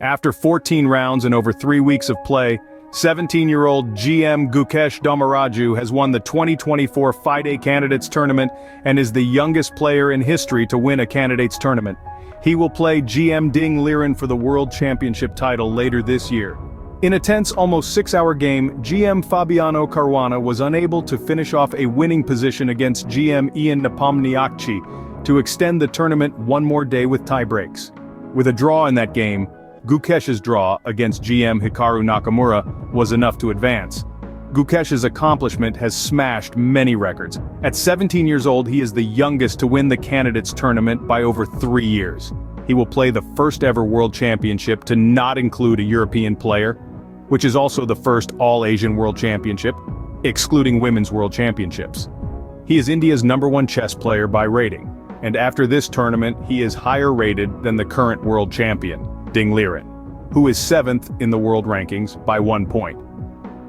After 14 rounds and over 3 weeks of play, 17-year-old GM Gukesh Dommaraju has won the 2024 FIDE Candidates Tournament and is the youngest player in history to win a Candidates Tournament. He will play GM Ding Liren for the World Championship title later this year. In a tense, almost 6-hour game, GM Fabiano Caruana was unable to finish off a winning position against GM Ian Nepomniachtchi to extend the tournament one more day with tiebreaks. With a draw in that game, Gukesh's draw against GM Hikaru Nakamura was enough to advance. Gukesh's accomplishment has smashed many records. At 17 years old, he is the youngest to win the Candidates Tournament by over 3 years. He will play the first ever World Championship to not include a European player, which is also the first All-Asian World Championship, excluding Women's World Championships. He is India's #1 chess player by rating, and after this tournament he is higher rated than the current world champion, Ding Liren, who is 7th in the world rankings by 1 point.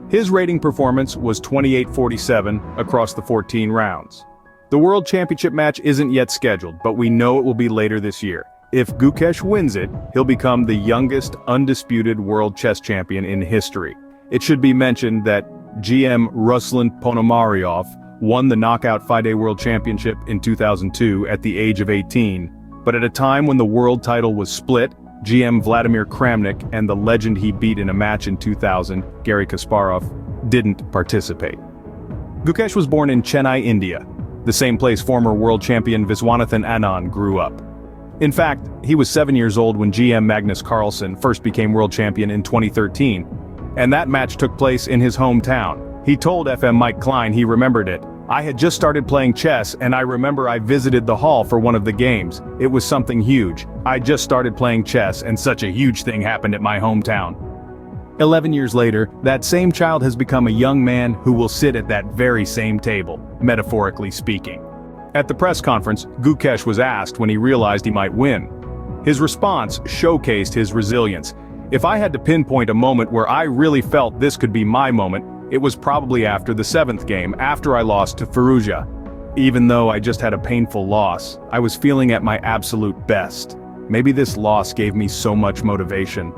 His rating performance was 28-47 across the 14 rounds. The World Championship match isn't yet scheduled, but we know it will be later this year. If Gukesh wins it, he'll become the youngest undisputed world chess champion in history. It should be mentioned that GM Ruslan Ponomaryov won the Knockout FIDE World Championship in 2002 at the age of 18, but at a time when the world title was split, GM Vladimir Kramnik and the legend he beat in a match in 2000, Garry Kasparov, didn't participate. Gukesh was born in Chennai, India, the same place former world champion Viswanathan Anand grew up. In fact, he was 7 years old when GM Magnus Carlsen first became world champion in 2013, and that match took place in his hometown. He told FM Mike Klein he remembered it. "I had just started playing chess and I remember I visited the hall for one of the games. It was something huge. I just started playing chess and such a huge thing happened at my hometown." 11 years later, that same child has become a young man who will sit at that very same table, metaphorically speaking. At the press conference, Gukesh was asked when he realized he might win. His response showcased his resilience. "If I had to pinpoint a moment where I really felt this could be my moment, it was probably after the 7th game, after I lost to Firouzja. Even though I just had a painful loss, I was feeling at my absolute best. Maybe this loss gave me so much motivation."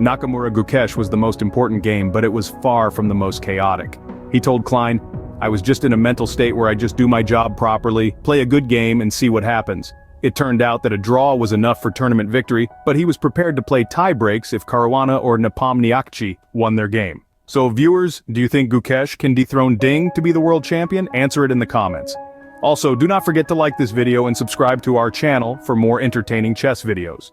Nakamura Gukesh was the most important game, but it was far from the most chaotic. He told Klein, "I was just in a mental state where I just do my job properly, play a good game and see what happens." It turned out that a draw was enough for tournament victory, but he was prepared to play tie breaks if Caruana or Nepomniachtchi won their game. So viewers, do you think Gukesh can dethrone Ding to be the world champion? Answer it in the comments. Also, do not forget to like this video and subscribe to our channel for more entertaining chess videos.